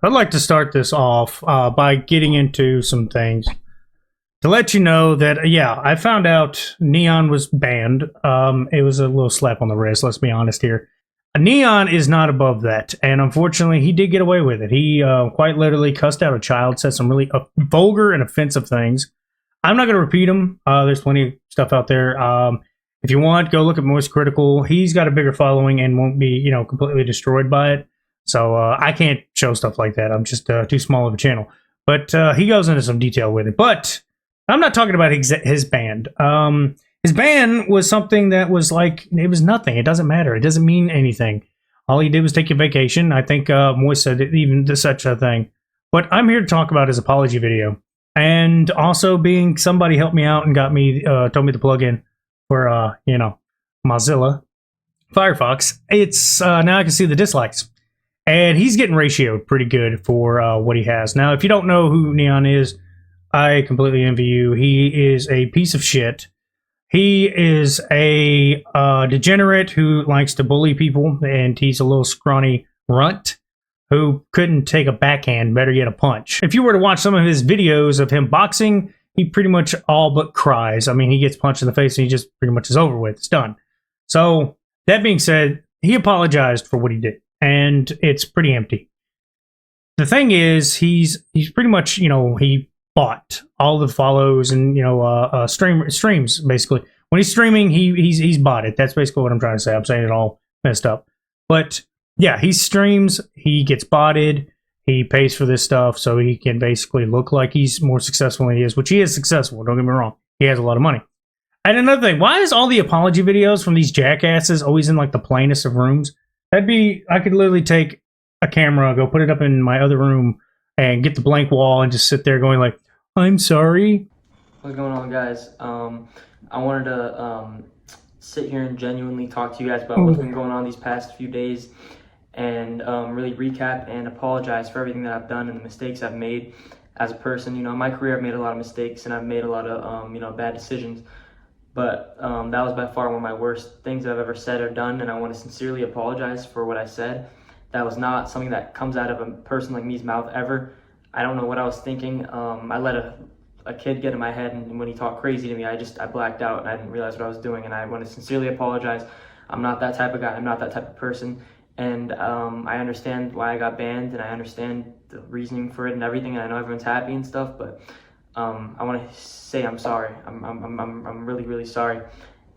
I'd like to start this off by getting into some things to let you know that, yeah, I found out Neon was banned. It was a little slap on the wrist, let's be honest here. Neon is not above that, and unfortunately, he did get away with it. He quite literally cussed out a child, said some really vulgar and offensive things. I'm not going to repeat them. There's plenty of stuff out there. If you want, go look at Moist Critical. He's got a bigger following and won't be, completely destroyed by it. So I can't show stuff like that. I'm just too small of a channel. But he goes into some detail with it. But I'm not talking about his band. His ban was something that was like, it was nothing. It doesn't matter. It doesn't mean anything. All he did was take a vacation. I think Moist said even such a thing. What I'm here to talk about is apology video. And also being somebody helped me out and got me, told me to plug in for, Mozilla Firefox. It's, now I can see the dislikes. And he's getting ratioed pretty good for what he has. Now, if you don't know who Neon is, I completely envy you. He is a piece of shit. He is a degenerate who likes to bully people, and he's a little scrawny runt who couldn't take a backhand, better yet a punch. If you were to watch some of his videos of him boxing, he pretty much all but cries. I mean, he gets punched in the face and he just pretty much is over with. It's done. So, that being said, he apologized for what he did, and it's pretty empty. The thing is, he's pretty much, he bought all the follows and streams basically. When he's streaming, he's bought it. That's basically what I'm trying to say. I'm saying it all messed up, but yeah, he streams, he gets botted, he pays for this stuff so he can basically look like he's more successful than he is, which he is successful. Don't get me wrong, he has a lot of money. And another thing, why is all the apology videos from these jackasses always in like the plainest of rooms? I could literally take a camera, go put it up in my other room, and get the blank wall and just sit there going like, I'm sorry. What's going on, guys? I wanted to sit here and genuinely talk to you guys about what's been going on these past few days and really recap and apologize for everything that I've done and the mistakes I've made as a person. In my career, I've made a lot of mistakes and I've made a lot of, bad decisions. But that was by far one of my worst things I've ever said or done, and I want to sincerely apologize for what I said. That was not something that comes out of a person like me's mouth ever. I don't know what I was thinking. I let a kid get in my head, and when he talked crazy to me, I blacked out and I didn't realize what I was doing, and I want to sincerely apologize. I'm not that type of guy. I'm not that type of person, and I understand why I got banned, and I understand the reasoning for it and everything, and I know everyone's happy and stuff, but I want to say I'm sorry. I'm really, really sorry.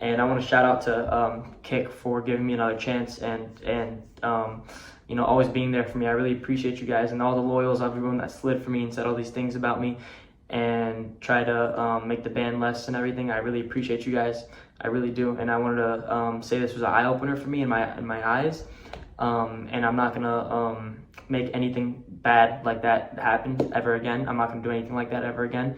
And I want to shout out to Kick for giving me another chance and always being there for me. I really appreciate you guys and all the loyals, everyone that slid for me and said all these things about me and try to make the band less and everything. I really appreciate you guys. I really do. And I wanted to say this was an eye-opener for me in my eyes. And I'm not going to make anything bad like that happen ever again. I'm not going to do anything like that ever again.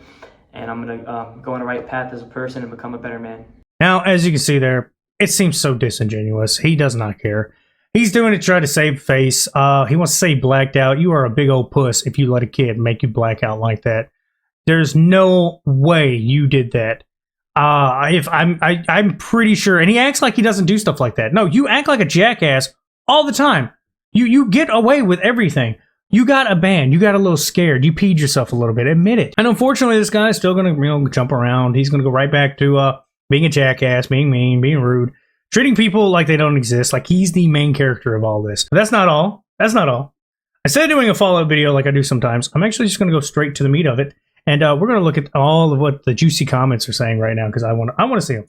And I'm going to go on the right path as a person and become a better man. Now, as you can see there, it seems so disingenuous. He does not care. He's doing it to try to save face. He wants to say blacked out. You are a big old puss if you let a kid make you black out like that. There's no way you did that. I'm pretty sure, and he acts like he doesn't do stuff like that. No, you act like a jackass all the time. You get away with everything. You got a ban. You got a little scared. You peed yourself a little bit. Admit it. And unfortunately, this guy's still gonna jump around. He's gonna go right back to being a jackass, being mean, being rude, treating people like they don't exist, like he's the main character of all this. But that's not all. That's not all. Instead of doing a follow-up video like I do sometimes, I'm actually just going to go straight to the meat of it, and we're going to look at all of what the juicy comments are saying right now because I want to see them.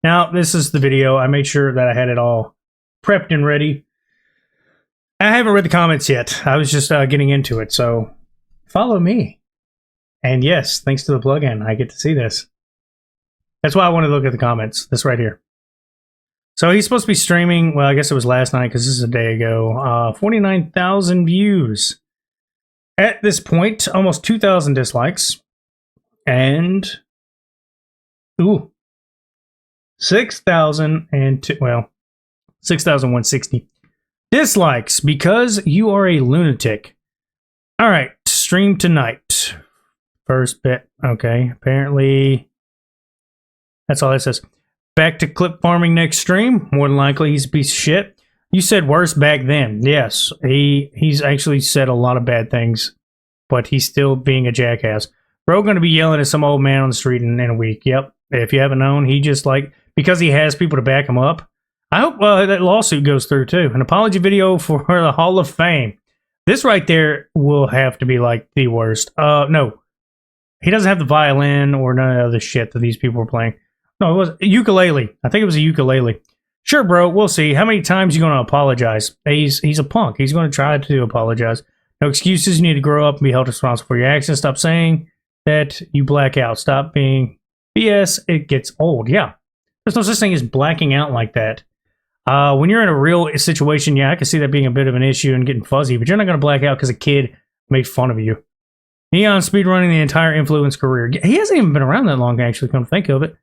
Now, this is the video. I made sure that I had it all prepped and ready. I haven't read the comments yet. I was just getting into it, so follow me. And yes, thanks to the plugin, I get to see this. That's why I want to look at the comments. This right here. So he's supposed to be streaming. Well, I guess it was last night because this is a day ago. 49,000 views. At this point, almost 2,000 dislikes. And 6,160 dislikes because you are a lunatic. All right, stream tonight. First bit. Okay, apparently that's all it says. Back to clip farming next stream. More than likely, he's a piece of shit. You said worse back then. Yes, he's actually said a lot of bad things, but he's still being a jackass. Bro, going to be yelling at some old man on the street in a week. Yep. If you haven't known, he just like, because he has people to back him up. I hope that lawsuit goes through too. An apology video for the Hall of Fame. This right there will have to be like the worst. No, he doesn't have the violin or none of the other shit that these people were playing. No, it was a ukulele. I think it was a ukulele. Sure, bro. We'll see. How many times are you going to apologize? He's a punk. He's going to try to apologize. No excuses. You need to grow up and be held responsible for your actions. Stop saying that you black out. Stop being BS. It gets old. Yeah. There's no such thing as blacking out like that. When you're in a real situation, yeah, I can see that being a bit of an issue and getting fuzzy, but you're not going to black out because a kid made fun of you. N3eon speedrunning the entire influence career. He hasn't even been around that long, actually, come to think of it.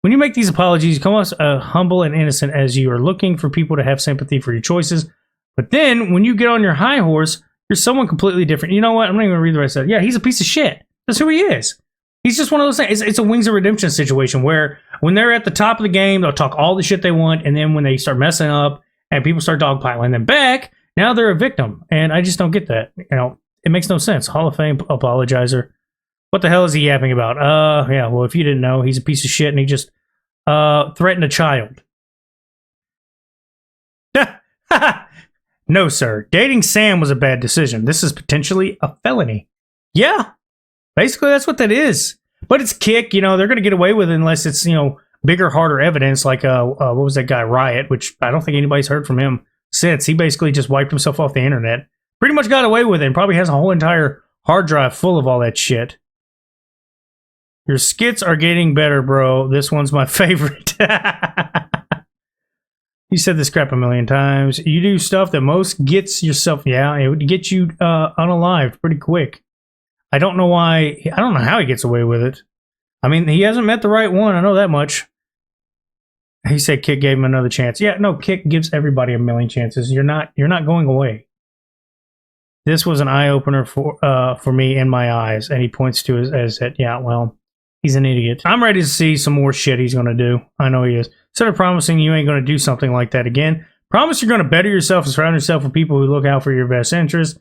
When you make these apologies, come as humble and innocent as you are looking for people to have sympathy for your choices. But then, when you get on your high horse, you're someone completely different. You know what? I'm not even going to read the rest of it. Yeah, he's a piece of shit. That's who he is. He's just one of those things. It's a Wings of Redemption situation where when they're at the top of the game, they'll talk all the shit they want, and then when they start messing up and people start dogpiling them back, now they're a victim. And I just don't get that. You know, it makes no sense. Hall of Fame apologizer. What the hell is he yapping about? Yeah, well, if you didn't know, he's a piece of shit and he just threatened a child. No, sir. Dating Sam was a bad decision. This is potentially a felony. Yeah, basically that's what that is. But it's Kick, you know, they're going to get away with it unless it's, you know, bigger, harder evidence like, what was that guy, Riot, which I don't think anybody's heard from him since. He basically just wiped himself off the internet. Pretty much got away with it and probably has a whole entire hard drive full of all that shit. Your skits are getting better, bro. This one's my favorite. You said this crap a million times. You do stuff that most gets yourself, yeah, it would get you unalived pretty quick. I don't know why, I don't know how he gets away with it. I mean, he hasn't met the right one, I know that much. He said Kick gave him another chance. Yeah, no, Kick gives everybody a million chances. You're not going away. This was an eye-opener for me in my eyes, and he points to it as that, yeah, well, he's an idiot. I'm ready to see some more shit he's going to do. I know he is. Instead of promising you ain't going to do something like that again, promise you're going to better yourself and surround yourself with people who look out for your best interests.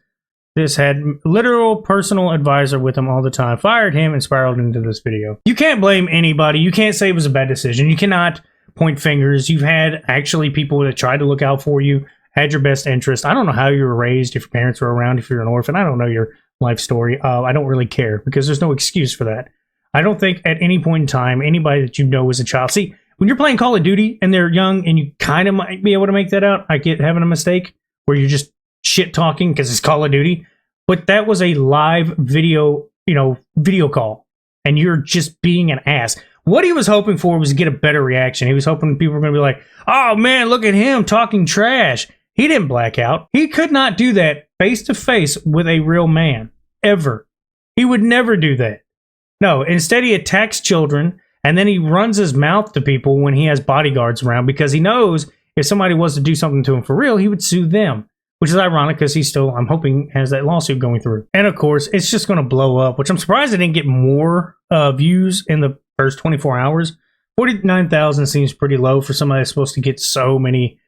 This had literal personal advisor with him all the time. Fired him and spiraled into this video. You can't blame anybody. You can't say it was a bad decision. You cannot point fingers. You've had actually people that tried to look out for you, had your best interest. I don't know how you were raised, if your parents were around, if you're an orphan. I don't know your life story. I don't really care because there's no excuse for that. I don't think at any point in time, anybody that you know as a child... See, when you're playing Call of Duty and they're young and you kind of might be able to make that out, I get having a mistake where you're just shit-talking because it's Call of Duty. But that was a live video, video call. And you're just being an ass. What he was hoping for was to get a better reaction. He was hoping people were going to be like, oh man, look at him talking trash. He didn't black out. He could not do that face-to-face with a real man. Ever. He would never do that. No, instead he attacks children, and then he runs his mouth to people when he has bodyguards around because he knows if somebody was to do something to him for real, he would sue them. Which is ironic because he still, I'm hoping, has that lawsuit going through. And of course, it's just going to blow up, which I'm surprised it didn't get more views in the first 24 hours. 49,000 seems pretty low for somebody that's supposed to get so many,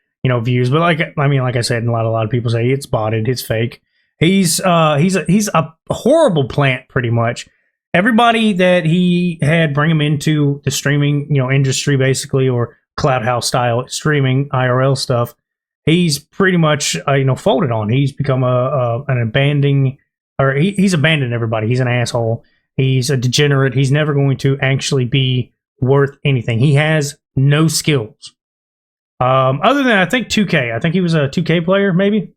views. But like I said, a lot of people say it's botted, it's fake. He's a horrible plant, pretty much. Everybody that he had bring him into the streaming, industry basically, or Cloud House style streaming IRL stuff, he's pretty much folded on. He's become an abandoning, or he's abandoned everybody. He's an asshole. He's a degenerate. He's never going to actually be worth anything. He has no skills. Other than I think 2K. I think he was a 2K player maybe,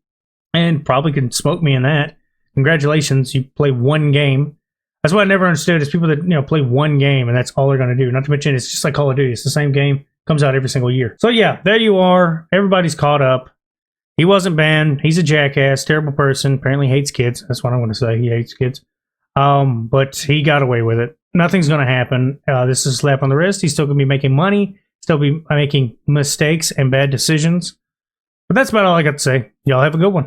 and probably could smoke me in that. Congratulations, you play one game. That's what I never understood is people that play one game and that's all they're going to do. Not to mention it's just like Call of Duty. It's the same game. Comes out every single year. So yeah, there you are. Everybody's caught up. He wasn't banned. He's a jackass, terrible person. Apparently hates kids. That's what I want to say. He hates kids. But he got away with it. Nothing's going to happen. This is a slap on the wrist. He's still going to be making money. Still be making mistakes and bad decisions. But that's about all I got to say. Y'all have a good one.